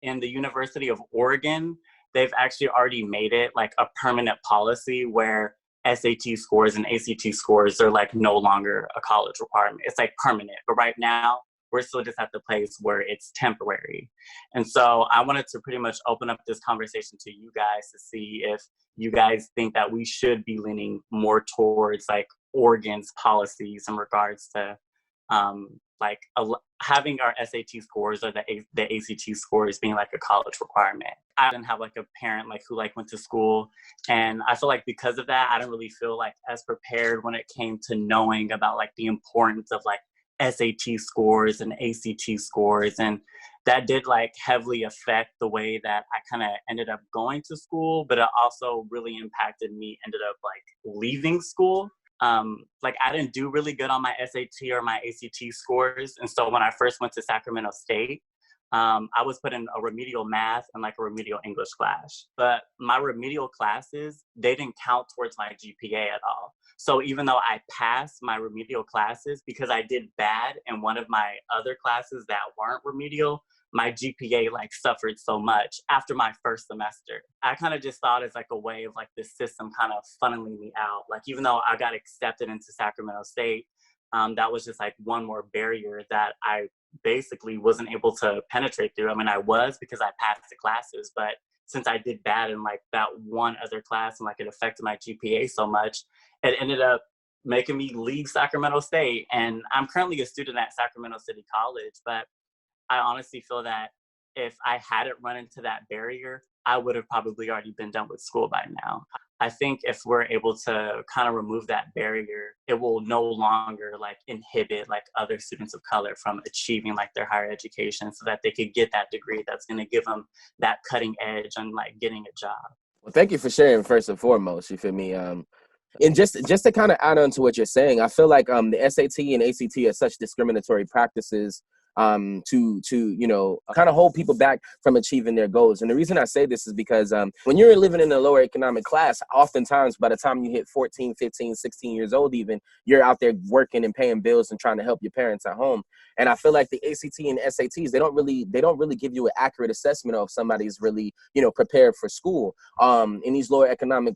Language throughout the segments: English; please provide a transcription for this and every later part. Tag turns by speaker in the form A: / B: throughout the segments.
A: in the University of Oregon, they've actually already made it like a permanent policy where SAT scores and ACT scores are like no longer a college requirement. It's like permanent. But right now, we're still just at the place where it's temporary. And so I wanted to pretty much open up this conversation to you guys to see if you guys think that we should be leaning more towards like Oregon's policies in regards to having our SAT scores or the ACT scores being like a college requirement. I didn't have like a parent like who like went to school, and I feel like because of that, I didn't really feel like as prepared when it came to knowing about like the importance of like SAT scores and ACT scores, and that did like heavily affect the way that I kind of ended up going to school, but it also really impacted me ended up like leaving school. Like I didn't do really good on my SAT or my ACT scores. And so when I first went to Sacramento State, I was put in a remedial math and like a remedial English class. But my remedial classes, they didn't count towards my GPA at all. So even though I passed my remedial classes, because I did bad in one of my other classes that weren't remedial, my GPA like suffered so much after my first semester. I kind of just thought it's like a way of like the system kind of funneling me out. Like even though I got accepted into Sacramento State, that was just like one more barrier that I basically wasn't able to penetrate through. I mean, I was because I passed the classes, but since I did bad in like that one other class and like it affected my GPA so much, it ended up making me leave Sacramento State. And I'm currently a student at Sacramento City College, but I honestly feel that if I hadn't run into that barrier, I would have probably already been done with school by now. I think if we're able to kind of remove that barrier, it will no longer like inhibit like other students of color from achieving like their higher education so that they could get that degree that's going to give them that cutting edge on like getting a job.
B: Well, thank you for sharing first and foremost, you feel me? And just to kind of add on to what you're saying, I feel like the SAT and ACT are such discriminatory practices to you know, kind of hold people back from achieving their goals. And the reason I say this is because when you're living in a lower economic class, oftentimes by the time you hit 14, 15, 16 years old even, you're out there working and paying bills and trying to help your parents at home. And I feel like the ACT and SATs, they don't really give you an accurate assessment of if somebody's really, you know, prepared for school. In these lower economic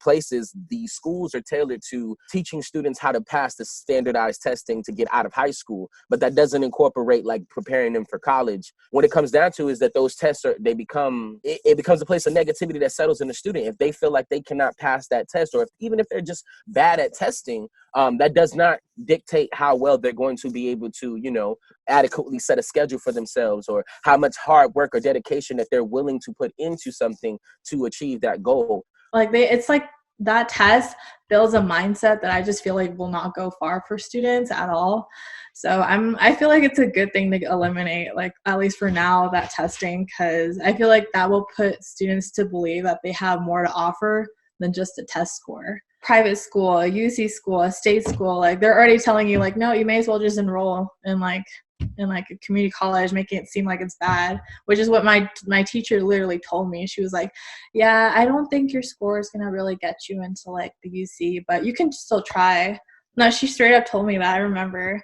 B: places, the schools are tailored to teaching students how to pass the standardized testing to get out of high school, but that doesn't incorporate like preparing them for college. What it comes down to is that those tests it becomes a place of negativity that settles in the student. If they feel like they cannot pass that test, or even if they're just bad at testing, that does not dictate how well they're going to be able to, you know, adequately set a schedule for themselves, or how much hard work or dedication that they're willing to put into something to achieve that goal.
C: Like it's like that test builds a mindset that I just feel like will not go far for students at all. So I feel like it's a good thing to eliminate, like at least for now, that testing, because I feel like that will put students to believe that they have more to offer than just a test score. Private school, a UC school, a state school, like they're already telling you like, no, you may as well just enroll in like a community college, making it seem like it's bad, which is what my teacher literally told me. She was like, yeah, I don't think your score is gonna really get you into like the UC, but you can still try. No, she straight up told me that, I remember.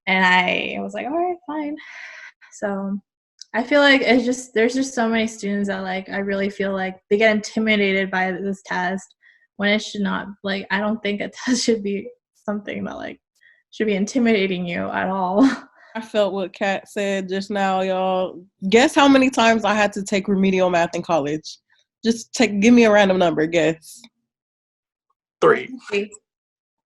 C: And I was like, all right, fine. So I feel like there's just so many students that like, I really feel like they get intimidated by this test when it should not. Like, I don't think a test should be something that like should be intimidating you at all.
D: I felt what Kat said just now, y'all. Guess how many times I had to take remedial math in college? Give me a random number, guess.
A: 3.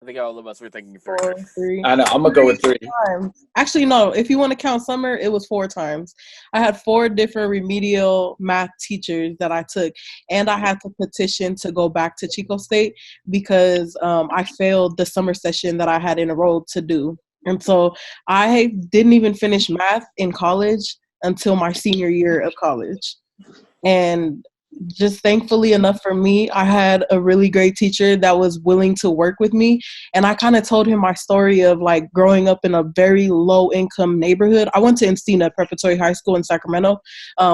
B: I think all of us were thinking
D: 3.
B: I know, I'm gonna go with 3.
D: Times. Actually, no, if you want to count summer, it was 4 times. I had 4 different remedial math teachers that I took, and I had to petition to go back to Chico State because I failed the summer session that I had enrolled to do. And so I didn't even finish math in college until my senior year of college. And just thankfully enough for me, I had a really great teacher that was willing to work with me. And I kind of told him my story of like growing up in a very low income neighborhood. I went to Encina Preparatory High School in Sacramento,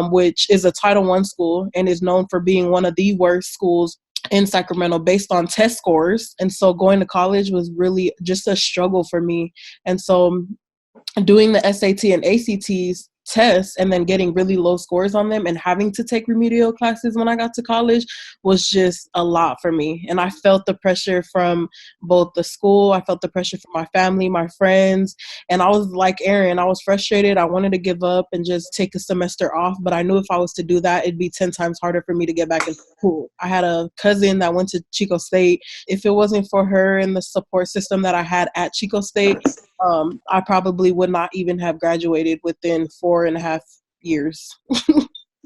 D: which is a Title I school and is known for being one of the worst schools in Sacramento based on test scores. And so going to college was really just a struggle for me. And so doing the SAT and ACTs tests and then getting really low scores on them and having to take remedial classes when I got to college was just a lot for me. And I felt the pressure from both the school, I felt the pressure from my family, my friends, and I was like Erin, I was frustrated. I wanted to give up and just take a semester off, but I knew if I was to do that, it'd be 10 times harder for me to get back into school. I had a cousin that went to Chico State. If it wasn't for her and the support system that I had at Chico State, I probably would not even have graduated within 4.5 years.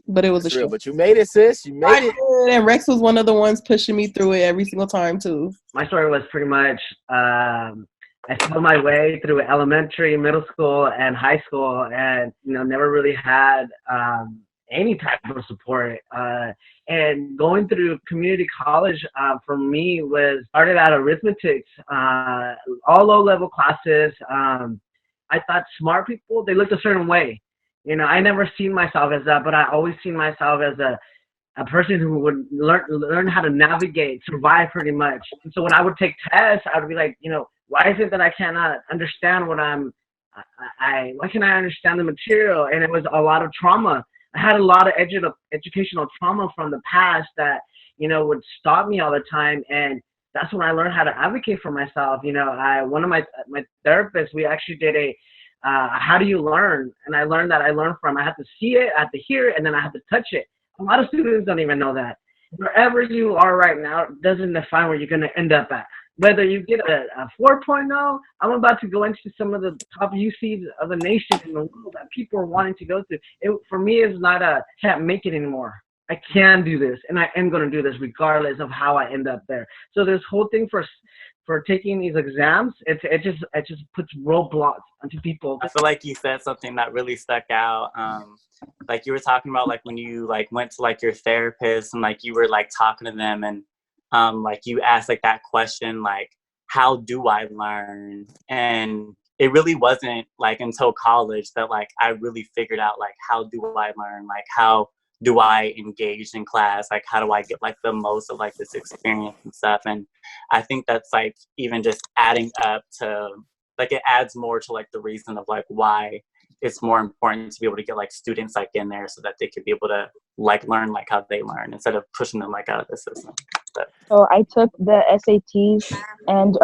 D: But it was
B: That's
D: a
B: real. But you made it, sis. You made it.
D: And Rex was one of the ones pushing me through it every single time too.
E: My story was pretty much I found my way through elementary, middle school, and high school, and never really had any type of support. And going through community college for me was started out arithmetic, all low-level classes. I thought smart people, they looked a certain way. I never seen myself as that, but I always seen myself as a person who would learn how to navigate, survive pretty much. And so when I would take tests, I would be like, why is it that I cannot understand why can't I understand the material? And it was a lot of trauma. I had a lot of educational trauma from the past that, would stop me all the time. And that's when I learned how to advocate for myself. One of my therapists, we actually did how do you learn? And I learned that I had to see it, I had to hear it, and then I had to touch it. A lot of students don't even know that. Wherever you are right now doesn't define where you're going to end up at. Whether you get a 4.0, I'm about to go into some of the top UCs of the nation in the world that people are wanting to go to. For me, it's not can't make it anymore. I can do this, and I am going to do this regardless of how I end up there. So this whole thing for taking these exams, it just puts roadblocks onto people.
A: I feel like you said something that really stuck out. Like you were talking about, like when you like went to like your therapist and like you were like talking to them and like you asked like that question, like, how do I learn? And it really wasn't like until college that like I really figured out like, how do I learn? Like, how do I engage in class? Like, how do I get like the most of like this experience and stuff? And I think that's like even just adding up to like, it adds more to like the reason of like why it's more important to be able to get like students like in there so that they could be able to like learn like how they learn instead of pushing them like out of the system.
F: So I took the SATs, and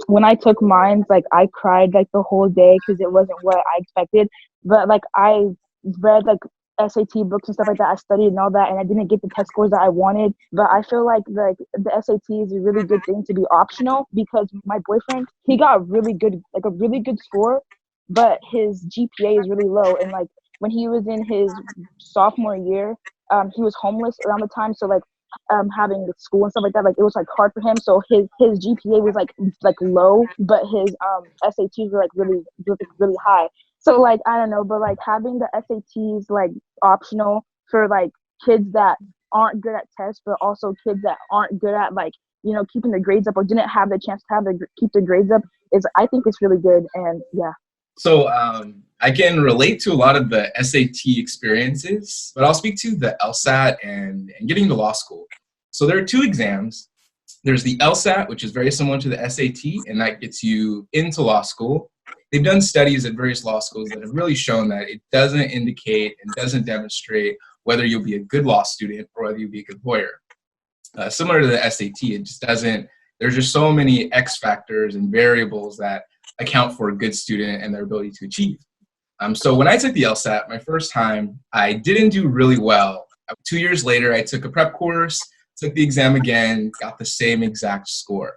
F: when I took mine, like I cried like the whole day because it wasn't what I expected. But like I read like SAT books and stuff like that. I studied and all that, and I didn't get the test scores that I wanted. But I feel like the SAT is a really good thing to be optional because my boyfriend, he got a really good score, but his GPA is really low. And like when he was in his sophomore year, he was homeless around the time. So like having school and stuff like that, like it was like hard for him. So his GPA was like low, but his SATs were like really high. So like I don't know, but like having the SATs like optional for like kids that aren't good at tests, but also kids that aren't good at like keeping their grades up or didn't have the chance to keep their grades up is, I think it's really good. And yeah.
G: So I can relate to a lot of the SAT experiences, but I'll speak to the LSAT and getting to law school. So there are two exams. There's the LSAT, which is very similar to the SAT, and that gets you into law school. They've done studies at various law schools that have really shown that it doesn't indicate and doesn't demonstrate whether you'll be a good law student or whether you'll be a good lawyer. Similar to the SAT, it just doesn't, there's just so many X factors and variables that account for a good student and their ability to achieve. So when I took the LSAT, my first time, I didn't do really well. 2 years later, I took a prep course, took the exam again, got the same exact score.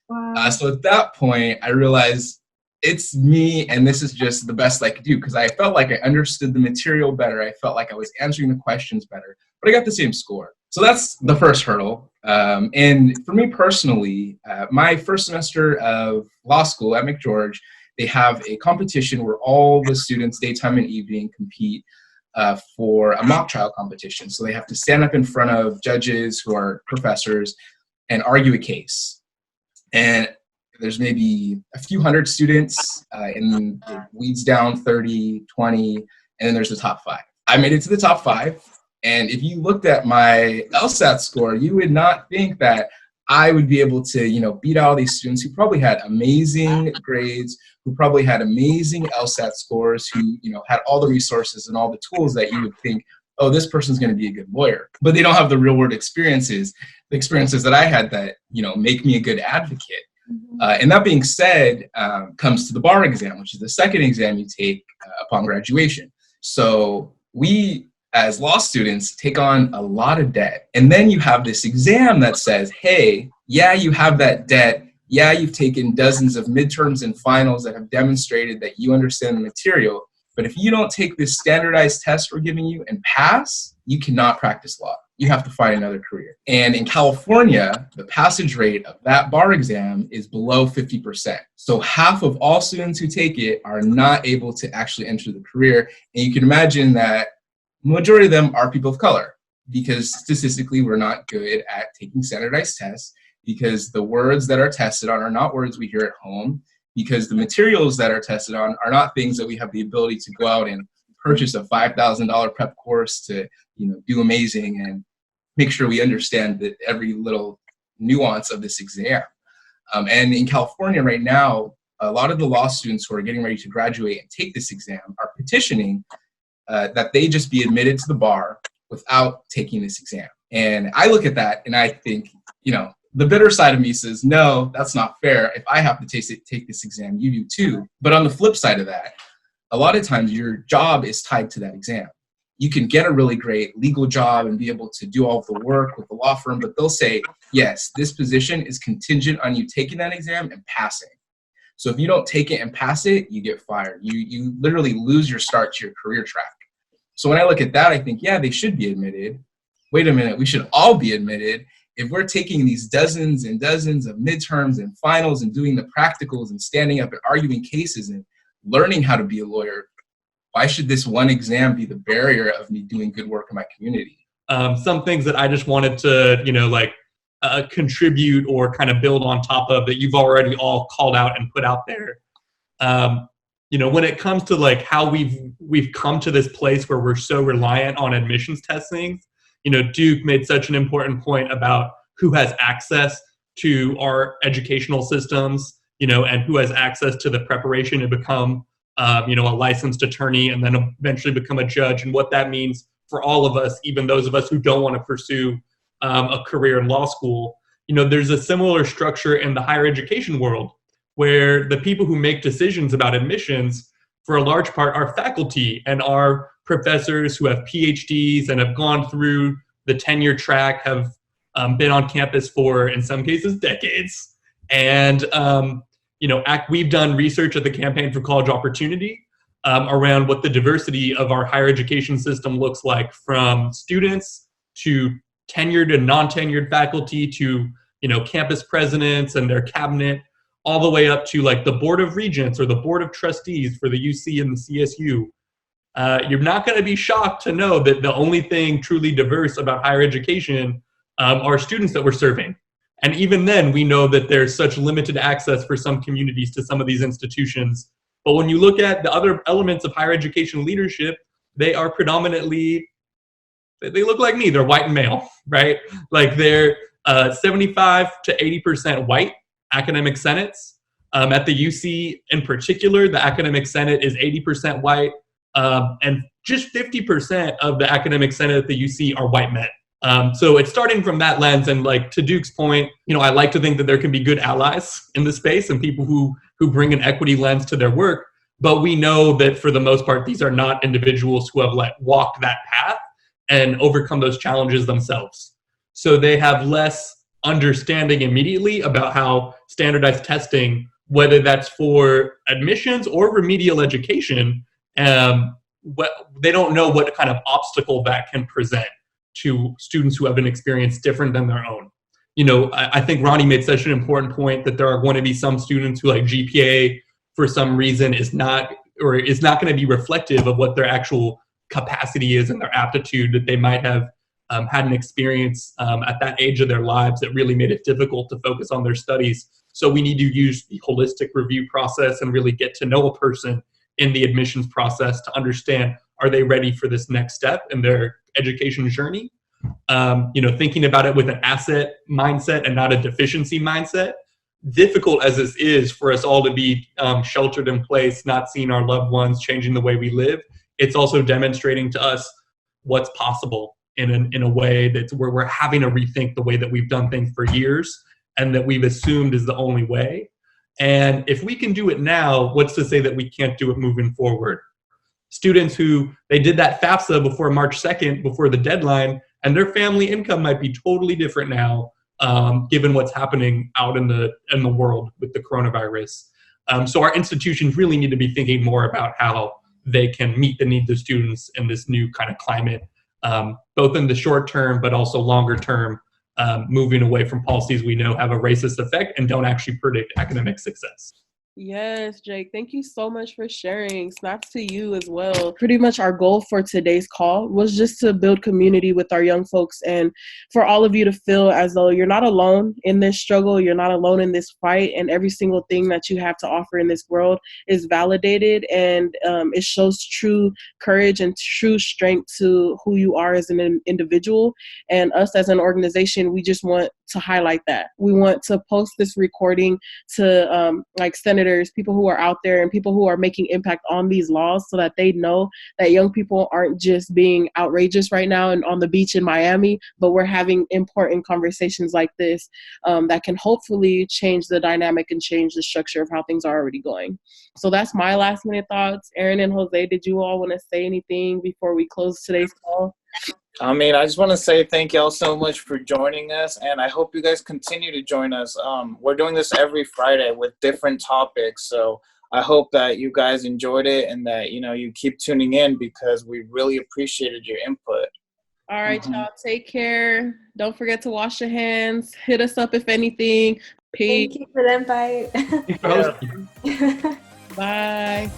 F: Wow.
G: So at that point, I realized it's me and this is just the best I could do because I felt like I understood the material better. I felt like I was answering the questions better, but I got the same score. So that's the first hurdle. And for me personally, my first semester of law school at McGeorge, they have a competition where all the students, daytime and evening, compete for a mock trial competition. So they have to stand up in front of judges who are professors and argue a case. And there's maybe a few hundred students, and it weeds down 30, 20, and then there's the top 5. I made it to the top 5. And if you looked at my LSAT score, you would not think that I would be able to, beat out all these students who probably had amazing grades, who probably had amazing LSAT scores, who, had all the resources and all the tools that you would think, oh, this person's going to be a good lawyer. But they don't have the real world experiences, the experiences that I had that, make me a good advocate. And that being said, comes to the bar exam, which is the second exam you take upon graduation. So we, as law students, take on a lot of debt. And then you have this exam that says, hey, yeah, you have that debt. Yeah, you've taken dozens of midterms and finals that have demonstrated that you understand the material. But if you don't take this standardized test we're giving you and pass, you cannot practice law. You have to find another career. And in California, the passage rate of that bar exam is below 50%. So half of all students who take it are not able to actually enter the career. And you can imagine that majority of them are people of color, because statistically we're not good at taking standardized tests, because the words that are tested on are not words we hear at home, because the materials that are tested on are not things that we have the ability to go out and purchase a $5,000 prep course to, do amazing and make sure we understand that every little nuance of this exam. And in California right now, a lot of the law students who are getting ready to graduate and take this exam are petitioning that they just be admitted to the bar without taking this exam. And I look at that and I think, the bitter side of me says, no, that's not fair. If I have to take this exam, you do too. But on the flip side of that, a lot of times your job is tied to that exam. You can get a really great legal job and be able to do all of the work with the law firm, but they'll say, yes, this position is contingent on you taking that exam and passing. So if you don't take it and pass it, you get fired. You literally lose your start to your career track. So when I look at that, I think, yeah, they should be admitted. Wait a minute, we should all be admitted. If we're taking these dozens and dozens of midterms and finals and doing the practicals and standing up and arguing cases and learning how to be a lawyer, why should this one exam be the barrier of me doing good work in my community?
H: Some things that I just wanted to, contribute or kind of build on top of that you've already all called out and put out there. When it comes to how we've come to this place where we're so reliant on admissions testing, Duke made such an important point about who has access to our educational systems, and who has access to the preparation to become, a licensed attorney and then eventually become a judge, and what that means for all of us, even those of us who don't want to pursue a career in law school. There's a similar structure in the higher education world where the people who make decisions about admissions, for a large part, are faculty and are professors who have PhDs and have gone through the tenure track, have been on campus for, in some cases, decades. And, we've done research at the Campaign for College Opportunity around what the diversity of our higher education system looks like, from students to tenured and non-tenured faculty to, campus presidents and their cabinet, all the way up to the Board of Regents or the Board of Trustees for the UC and the CSU. You're not going to be shocked to know that the only thing truly diverse about higher education are students that we're serving. And even then, we know that there's such limited access for some communities to some of these institutions. But when you look at the other elements of higher education leadership, they are predominantly, they look like me, they're white and male, right? They're 75 to 80% white academic senates. At the UC in particular, the academic senate is 80% white. And just 50% of the academic senate at the UC are white men. So it's starting from that lens. And to Duke's point, I like to think that there can be good allies in the space and people who bring an equity lens to their work. But we know that for the most part, these are not individuals who have walked that path and overcome those challenges themselves. So they have less understanding immediately about how standardized testing, whether that's for admissions or remedial education, they don't know what kind of obstacle that can present to students who have an experience different than their own. I think Ronnie made such an important point that there are going to be some students who GPA for some reason is not going to be reflective of what their actual capacity is and their aptitude, that they might have had an experience at that age of their lives that really made it difficult to focus on their studies. So we need to use the holistic review process and really get to know a person in the admissions process to understand, are they ready for this next step in their education journey? thinking about it with an asset mindset and not a deficiency mindset. Difficult as this is for us all to be sheltered in place, not seeing our loved ones, changing the way we live, it's also demonstrating to us what's possible in a way that's where we're having to rethink the way that we've done things for years and that we've assumed is the only way. And if we can do it now, what's to say that we can't do it moving forward? Students who, they did that FAFSA before March 2nd, before the deadline, and their family income might be totally different now, given what's happening out in the world with the coronavirus. So our institutions really need to be thinking more about how they can meet the needs of students in this new kind of climate, both in the short term, but also longer term, moving away from policies we know have a racist effect and don't actually predict academic success.
D: Yes, Jake, thank you so much for sharing. Snaps to you as well. Pretty much our goal for today's call was just to build community with our young folks and for all of you to feel as though you're not alone in this struggle, you're not alone in this fight, and every single thing that you have to offer in this world is validated, and it shows true courage and true strength to who you are as an individual. And us as an organization, we just want to highlight that. We want to post this recording to like senators, people who are out there and people who are making impact on these laws so that they know that young people aren't just being outrageous right now and on the beach in Miami, but we're having important conversations like this that can hopefully change the dynamic and change the structure of how things are already going. So that's my last minute thoughts. Aaron and Jose, did you all want to say anything before we close today's call?
I: I mean, I just want to say thank y'all so much for joining us, and I hope you guys continue to join us. We're doing this every Friday with different topics, so I hope that you guys enjoyed it and that, you keep tuning in because we really appreciated your input.
D: All right, y'all, take care. Don't forget to wash your hands. Hit us up if anything. Peace.
J: Thank you for the invite.
H: Thanks for hosting.
D: Bye.